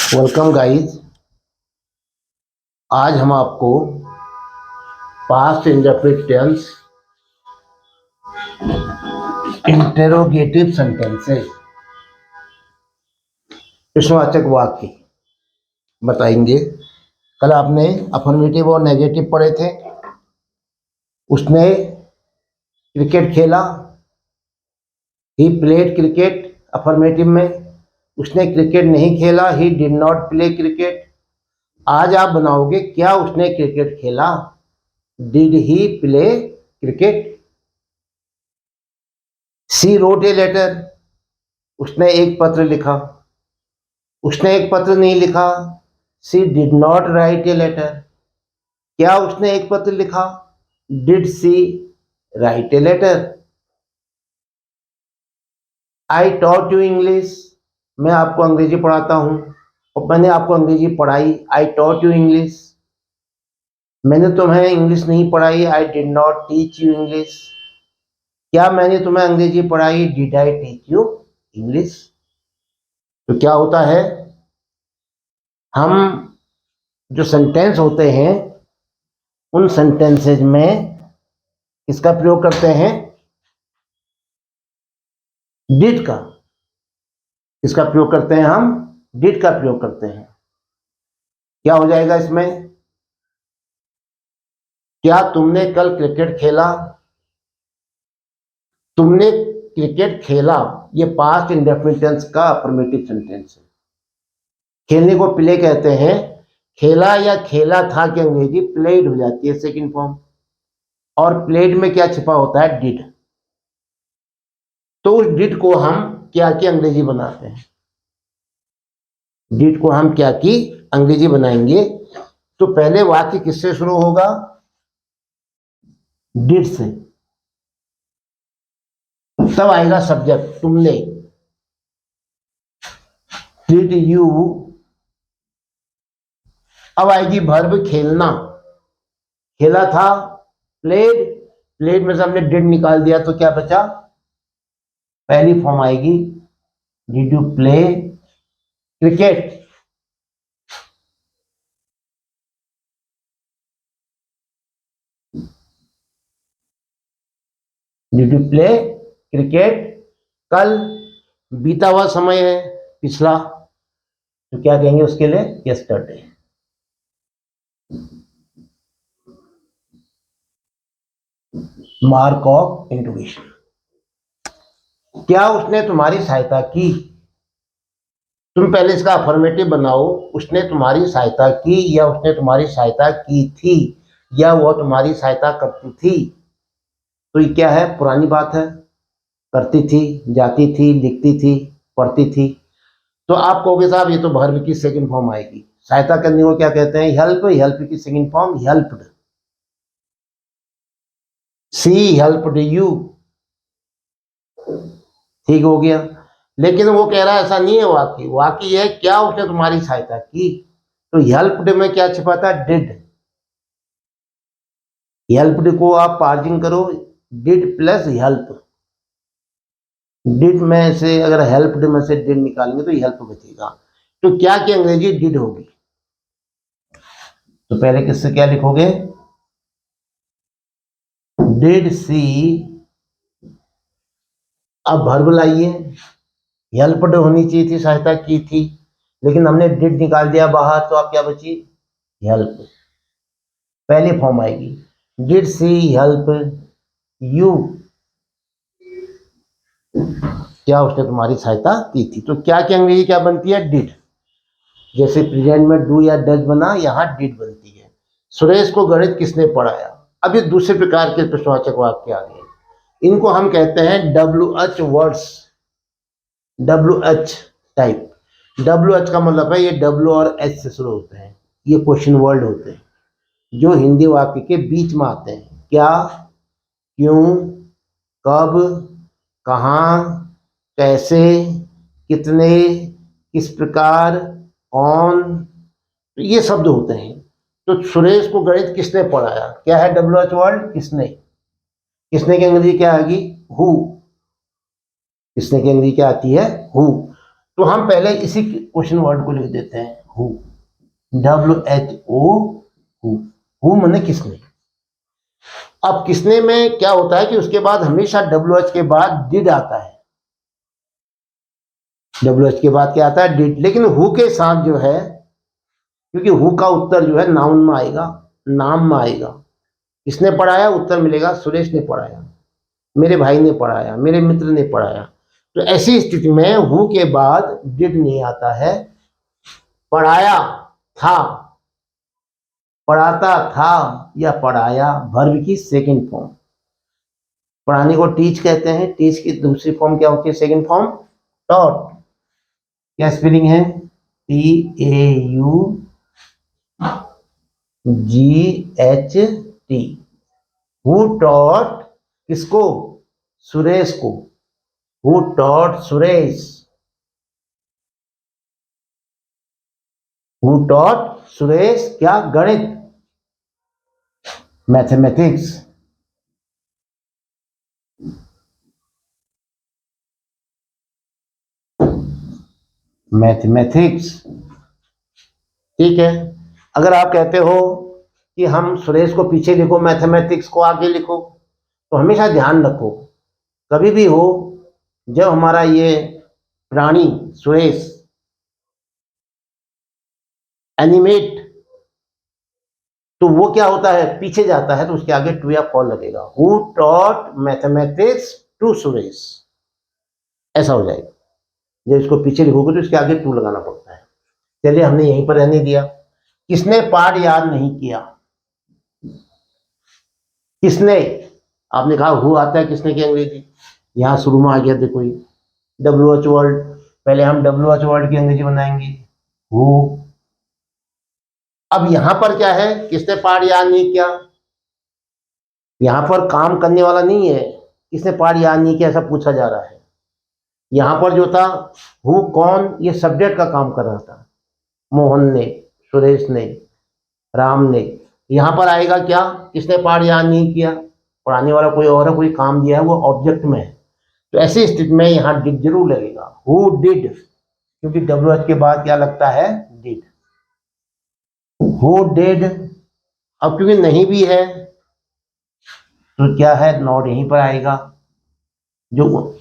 Welcome guys. आज हम आपको past indefinite tense interrogative sentences प्रश्नवाचक वाक्य बताएंगे। कल आपने अफर्मेटिव और नेगेटिव पढ़े थे। उसने क्रिकेट खेला, ही प्लेड क्रिकेट अफर्मेटिव में। उसने क्रिकेट नहीं खेला, he did not play cricket. आज आप बनाओगे क्या उसने क्रिकेट खेला, did he play cricket. She wrote a letter, उसने एक पत्र लिखा। उसने एक पत्र नहीं लिखा, she did not write a letter. क्या उसने एक पत्र लिखा, did she write a letter. I taught you English, मैं आपको अंग्रेजी पढ़ाता हूं और मैंने आपको अंग्रेजी पढ़ाई। आई टॉट यू इंग्लिश। मैंने तुम्हें इंग्लिश नहीं पढ़ाई, I did not teach you English. क्या मैंने तुम्हें अंग्रेजी पढ़ाई, did I teach you English. तो क्या होता है, हम जो सेंटेंस होते हैं उन सेंटेंसेज में किसका प्रयोग करते हैं, डिड का। किसका प्रयोग करते हैं हम, डिड का प्रयोग करते हैं। क्या हो जाएगा इसमें, क्या तुमने कल क्रिकेट खेला। तुमने क्रिकेट खेला, ये पास्ट इंडेफिनिट टेंस का अफर्मेटिव सेंटेंस है। खेलने को प्ले कहते हैं। खेला या खेला था की अंग्रेजी प्लेड हो जाती है सेकंड फॉर्म, और प्लेड में क्या छिपा होता है, डिड। तो उस डिड को हम क्या की अंग्रेजी बनाते हैं, डिड को हम क्या की अंग्रेजी बनाएंगे। तो पहले वाक्य किससे शुरू होगा, डिड से। तब आएगा सब्जेक्ट, तुमने। Did you. अब आएगी वर्ब, खेलना। खेला था, प्लेड। प्लेड में से हमने डिड निकाल दिया तो क्या बचा, पहली फॉर्म आएगी, did you play cricket. Did you play cricket. कल बीता हुआ समय है, पिछला, तो क्या कहेंगे उसके लिए, यस्टरडे। Mark of intuition. क्या उसने तुम्हारी सहायता की। तुम पहले इसका अफर्मेटिव बनाओ, उसने तुम्हारी सहायता की, या उसने तुम्हारी सहायता की थी, या वह तुम्हारी सहायता करती थी। तो ये क्या है, पुरानी बात है। करती थी, जाती थी, लिखती थी, पढ़ती थी। तो आप कहोगे साहब ये तो वर्ब की सेकंड फॉर्म आएगी। सहायता करने को क्या कहते हैं, हेल्प। हेल्प की second form helped. She helped you. ठीक हो गया। लेकिन वो कह रहा है ऐसा नहीं है, वाक्य वाक्य ये है, क्या उसने तुम्हारी सहायता की। तो हेल्प्ड में क्या छिपा था, डिड। हेल्प्ड को आप पार्जिंग करो, डिड प्लस हेल्प। डिड में से अगर हेल्प्ड में से डिड निकालेंगे तो हेल्प बचेगा। तो क्या की अंग्रेजी डिड होगी। तो पहले किससे क्या लिखोगे, डिड सी। अब वर्ब लाइए, हेल्प्ड होनी चाहिए थी, सहायता की थी, लेकिन हमने डिड निकाल दिया बाहर, तो आप क्या बची, हेल्प। पहली फॉर्म आएगी, डिड सी हेल्प यू। क्या उसने तुम्हारी सहायता की थी। तो क्या की अंग्रेजी क्या बनती है, डिड। जैसे प्रेजेंट में डू या डज बना, यहाँ डिड बनती है। सुरेश को गणित किसने पढ़ाया। अब ये दूसरे प्रकार के प्रश्नवाचक वाक्य आ गए। इनको हम कहते हैं WH words, WH type. WH का मतलब है, ये W और H से शुरू होते हैं, ये क्वेश्चन वर्ड होते हैं जो हिंदी वाक्य के बीच में आते हैं। क्या, क्यों, कब, कहाँ, कैसे, कितने, किस प्रकार, कौन, तो ये शब्द होते हैं। तो सुरेश को गणित किसने पढ़ाया, क्या है WH वर्ड, किसने। किसने की अंग्रेजी क्या आएगी, हु। किसने की अंग्रेजी क्या आती है, हु। तो हम पहले इसी क्वेश्चन वर्ड को लिख देते हैं हु, WHO, हु माने किसने। अब किसने में क्या होता है कि उसके बाद हमेशा WH के बाद डिड आता है, WH के बाद क्या आता है, डिड। लेकिन हु के साथ जो है, क्योंकि हु का उत्तर जो है नाउन में आएगा, नाम में आएगा। किसने पढ़ाया, उत्तर मिलेगा सुरेश ने पढ़ाया, मेरे भाई ने पढ़ाया, मेरे मित्र ने पढ़ाया। तो ऐसी स्थिति में हु के बाद डिड नहीं आता है। पढ़ाया था, पढ़ाता था या पढ़ाया, वर्ब की सेकंड फॉर्म। पढ़ाने को टीच कहते हैं, टीच की दूसरी फॉर्म क्या होती है, सेकंड फॉर्म टॉट। क्या स्पेलिंग है, TAUGHT। हु टॉट किसको, सुरेश को, who taught Suresh, who taught Suresh क्या, गणित, मैथमेटिक्स। मैथमेटिक्स, ठीक है। अगर आप कहते हो कि हम सुरेश को पीछे लिखो, मैथमेटिक्स को आगे लिखो, तो हमेशा ध्यान रखो, कभी भी हो जब हमारा ये प्राणी सुरेश एनिमेट, तो वो क्या होता है, पीछे जाता है, तो उसके आगे टू या फॉर लगेगा। Who taught mathematics to Suresh, ऐसा हो जाएगा। जब इसको पीछे लिखोगे तो इसके आगे टू लगाना पड़ता है। चलिए, हमने यहीं पर रहने दिया। किसने पाठ याद नहीं किया, किसने, आपने कहा हु आता है किसने की अंग्रेजी, यहां शुरू में आ गया, देखो ये WH वर्ड। पहले हम WH वर्ड की अंग्रेजी बनाएंगे, हु। अब यहां पर क्या है, किसने पाठ याद नहीं किया, यहां पर काम करने वाला नहीं है, किसने पाठ याद नहीं किया ऐसा पूछा जा रहा है। यहां पर जो था हु कौन, ये सब्जेक्ट का काम कर रहा था, मोहन ने, सुरेश ने, राम ने। यहां पर आएगा क्या, किसने पाठ याद नहीं किया, पढ़ाने वाला कोई और है, कोई काम दिया है, वो ऑब्जेक्ट में है। तो ऐसी स्थिति में यहां डिड जरूर लगेगा, हु डिड, क्योंकि WH के बाद क्या लगता है, डिड। Who did. अब क्योंकि नहीं भी है तो क्या है, नॉट यहीं पर आएगा। जो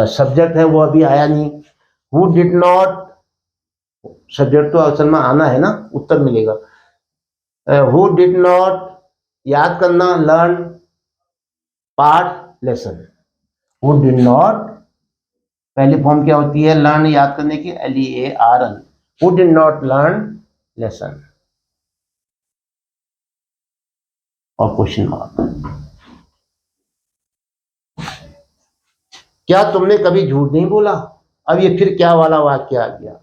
सब्जेक्ट है वो अभी आया नहीं। हु डिड नॉट, सब्जेक्ट तो असल में आना है ना, उत्तर मिलेगा। हु डिड नॉट, याद करना, learn part lesson. Who did not, पहली फॉर्म क्या होती है, लर्न, याद करने की, LEARN। Who did not learn lesson, और क्वेश्चन मार्क। क्या तुमने कभी झूठ नहीं बोला। अब ये फिर क्या वाला वाक्य आ गया,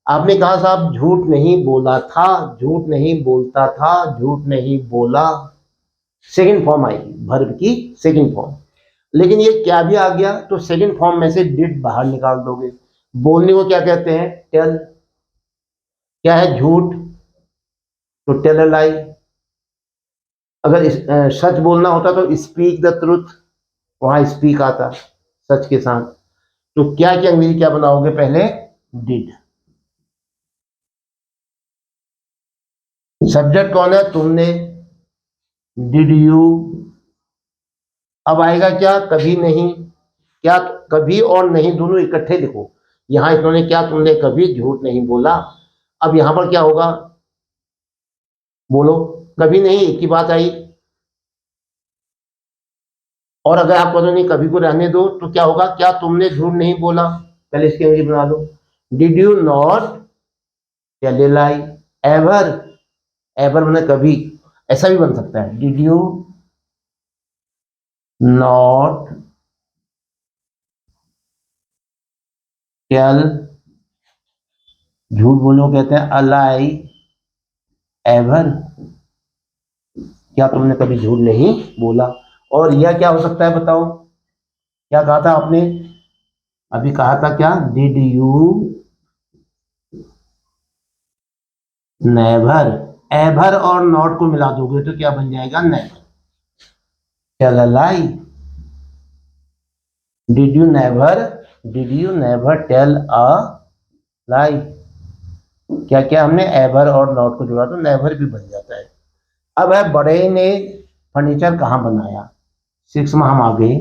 आपने कहा साहब झूठ नहीं बोला था, झूठ नहीं बोलता था, झूठ नहीं बोला, सेकंड फॉर्म आएगी, वर्ब की सेकंड फॉर्म। लेकिन ये क्या भी आ गया तो सेकंड फॉर्म में से डिड बाहर निकाल दोगे। बोलने को क्या कहते हैं, टेल। क्या है, झूठ, तो टेल अ लाई। अगर सच बोलना होता तो स्पीक द ट्रुथ, वहां स्पीक आता सच के साथ। तो क्या की अंग्रेजी क्या बनाओगे, पहले डिड। सब्जेक्ट कौन है, तुमने, डिड यू। अब आएगा क्या, कभी नहीं। क्या कभी और नहीं दोनों इकट्ठे लिखो। यहां इन्होंने क्या, तुमने कभी झूठ नहीं बोला। अब यहां पर क्या होगा, बोलो, कभी नहीं एक ही बात आई। और अगर आप बोलो नहीं कभी को रहने दो तो क्या होगा, क्या तुमने झूठ नहीं बोला। पहले इसकी अंग्रेजी बना लो, did you not tell a lie ever. Ever मैंने कभी, ऐसा भी बन सकता है, डिड यू नॉट टेल, झूठ बोलने को कहते हैं अ लाई एवर। क्या तुमने कभी झूठ नहीं बोला। और यह क्या हो सकता है बताओ, क्या कहा था आपने, अभी कहा था क्या, डिड यू नेवर। एवर और नॉट को मिला दोगे तो क्या बन जाएगा, never. Tell a lie, did you never, did you never tell a like, क्या क्या हमने एवर और नॉट को जोड़ा तो नेवर भी बन जाता है। अब है बढ़ई ने फर्नीचर कहाँ बनाया। 6 में हम आ गए।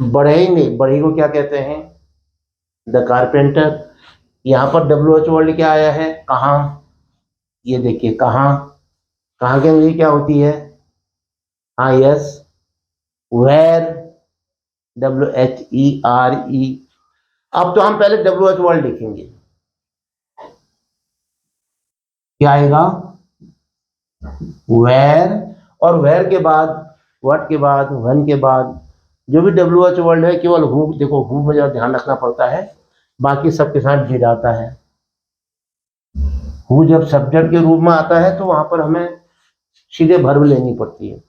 बढ़ई ने, बढ़ई को क्या कहते हैं, द कारपेंटर। यहाँ पर WH वर्ड क्या आया है, कहाँ। ये देखिए कहाँ, कहाँ की अंग्रेजी क्या होती है, हाँ यस, वेयर, WHERE। अब तो हम पहले WH वर्ड लिखेंगे, क्या आएगा, वेयर, और वेयर के बाद, व्हाट के बाद, व्हेन के बाद, जो भी WH वर्ड है केवल हु, देखो हु में जरा ध्यान रखना पड़ता है, बाकी सबके साथ डिड आता है। हु जब सब्जेक्ट के रूप में आता है तो वहां पर हमें सीधे वर्ब लेनी पड़ती है।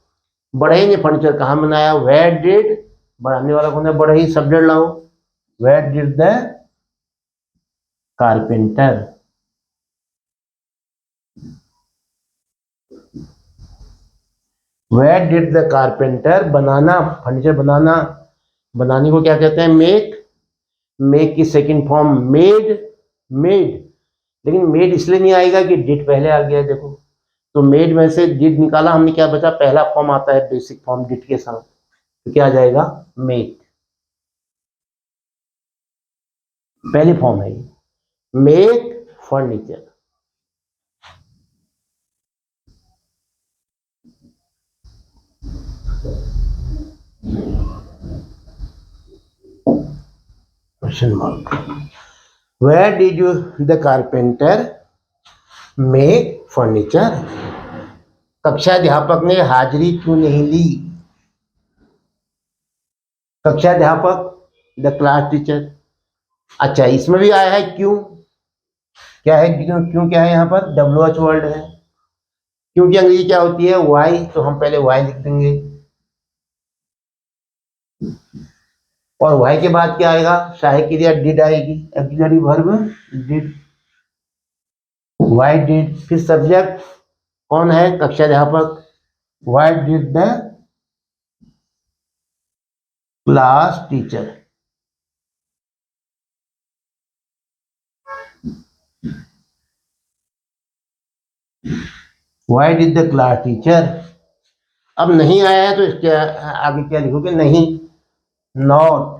बढ़ई ने फर्नीचर कहाँ बनाया, वेयर डिड, बढ़ाने वाला कौन है, बढ़ई, सब्जेक्ट लाओ, where did the carpenter. Where did the carpenter, बनाना, फर्नीचर बनाना, बनाने को क्या कहते हैं, मेक, मेक की सेकंड फॉर्म मेड, मेड, लेकिन मेड इसलिए नहीं आएगा कि डिड पहले आ गया, देखो तो मेड में से डिड निकाला हमने, क्या बचा, पहला फॉर्म आता है बेसिक फॉर्म डिड के साथ, तो क्या आ जाएगा, मेक, पहली फॉर्म है ये, make furniture. Question mark, where did you the carpenter make furniture. कक्षा अध्यापक ने हाजिरी क्यों नहीं ली, कक्षा अध्यापक, द क्लास टीचर। अच्छा इसमें भी आया है क्यों, क्या है क्यों, क्यों क्या है यहाँ पर, WH वर्ड है, क्योंकि अंग्रेजी क्या होती है, वाई, तो हम पहले वाई लिख देंगे, और वाई के बाद क्या आएगा, सहायक क्रिया डिड आएगी, auxiliary verb did, why did, फिर सब्जेक्ट कौन है, कक्षा अध्यापक, why did the class teacher. Why did the class teacher. अब नहीं आया है तो इसके आगे क्या लिखोगे, नहीं, नॉट,